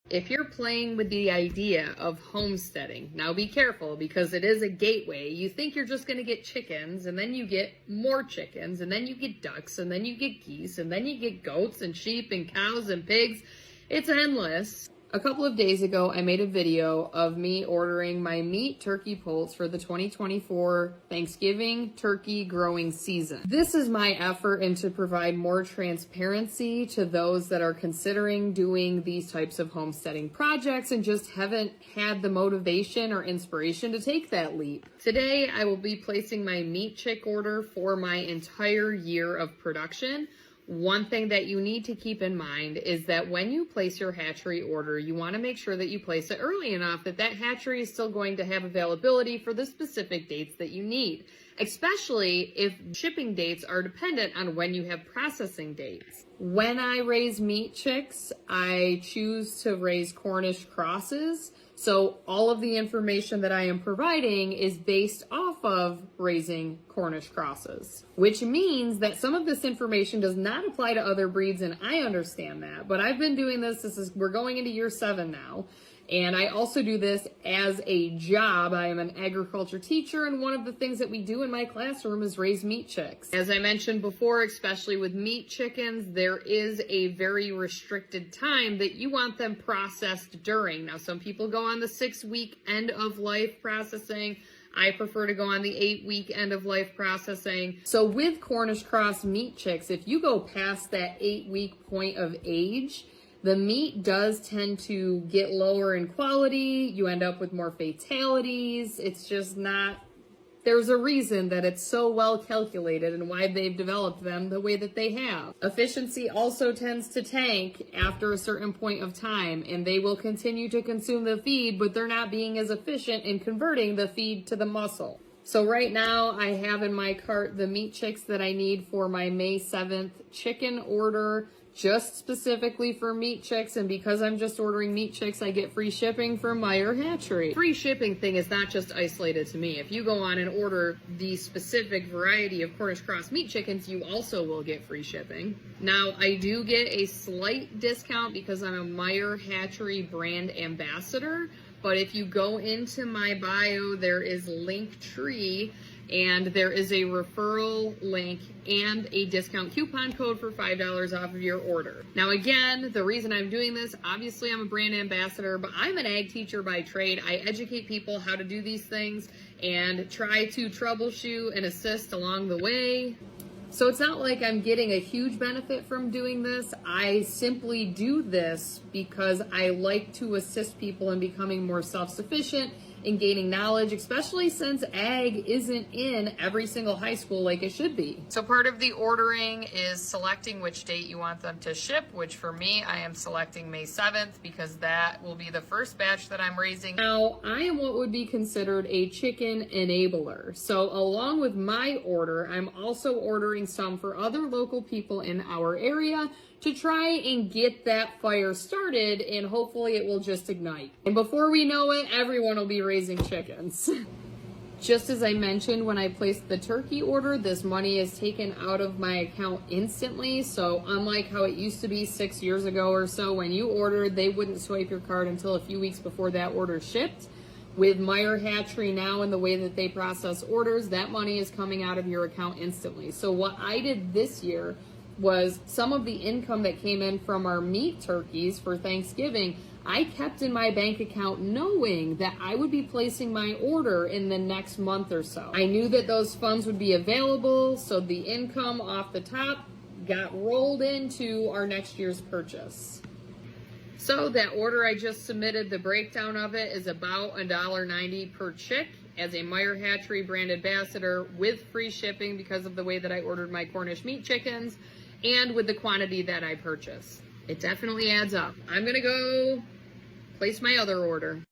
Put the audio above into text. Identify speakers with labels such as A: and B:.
A: If you're playing with the idea of homesteading, now be careful because it is a gateway. You think you're just going to get chickens, and then you get more chickens, and then you get ducks, and then you get geese, and then you get goats and sheep and cows and pigs. It's endless. A couple of days ago, I made a video of me ordering my meat turkey poults for the 2024 Thanksgiving turkey growing season. This is my effort to provide more transparency to those that are considering doing these types of homesteading projects and just haven't had the motivation or inspiration to take that leap. Today, I will be placing my meat chick order for my entire year of production. One thing that you need to keep in mind is that when you place your hatchery order, you want to make sure that you place it early enough that that hatchery is still going to have availability for the specific dates that you need, especially if shipping dates are dependent on when you have processing dates. When I raise meat chicks, I choose to raise Cornish crosses. So all of the information that I am providing is based off of raising Cornish crosses, which means that some of this information does not apply to other breeds, and I understand that. But I've been doing this. We're going into year 7 now. And I also do this as a job. I am an agriculture teacher, and one of the things that we do in my classroom is raise meat chicks. As I mentioned before, especially with meat chickens, there is a very restricted time that you want them processed during. Now, some people go on the 6-week end of life processing. I prefer to go on the 8-week end of life processing. So with Cornish cross meat chicks, if you go past that 8-week point of age, the meat does tend to get lower in quality. You end up with more fatalities. It's just not, there's a reason that it's so well calculated and why they've developed them the way that they have. Efficiency also tends to tank after a certain point of time, and they will continue to consume the feed, but they're not being as efficient in converting the feed to the muscle. So right now I have in my cart the meat chicks that I need for my May 7th chicken order, just specifically for meat chicks. And because I'm just ordering meat chicks, I get free shipping from Meyer Hatchery. Free shipping thing is not just isolated to me. If you go on and order the specific variety of Cornish cross meat chickens, you also will get free shipping. Now, I do get a slight discount because I'm a Meyer Hatchery brand ambassador. But if you go into my bio, there is Linktree, and there is a referral link and a discount coupon code for $5 off of your order. Now again, the reason I'm doing this, obviously I'm a brand ambassador, but I'm an ag teacher by trade. I educate people how to do these things and try to troubleshoot and assist along the way. So it's not like I'm getting a huge benefit from doing this. I simply do this because I like to assist people in becoming more self-sufficient and gaining knowledge, especially since ag isn't in every single high school like it should be. So part of the ordering is selecting which date you want them to ship, which for me, I am selecting May 7th because that will be the first batch that I'm raising. Now, I am what would be considered a chicken enabler. So along with my order, I'm also ordering some for other local people in our area to try and get that fire started, and hopefully it will just ignite. And before we know it, everyone will be raising chickens. Just as I mentioned when I placed the turkey order, this money is taken out of my account instantly. So unlike how it used to be 6 years ago or so, when you ordered, they wouldn't swipe your card until a few weeks before that order shipped. With Meyer Hatchery now and the way that they process orders, that money is coming out of your account instantly. So what I did this year was some of the income that came in from our meat turkeys for Thanksgiving, I kept in my bank account knowing that I would be placing my order in the next month or so. I knew that those funds would be available, so the income off the top got rolled into our next year's purchase. So that order I just submitted, the breakdown of it is about $1.90 per chick as a Meyer Hatchery brand ambassador with free shipping because of the way that I ordered my Cornish meat chickens and with the quantity that I purchased. It definitely adds up. I'm gonna go place my other order.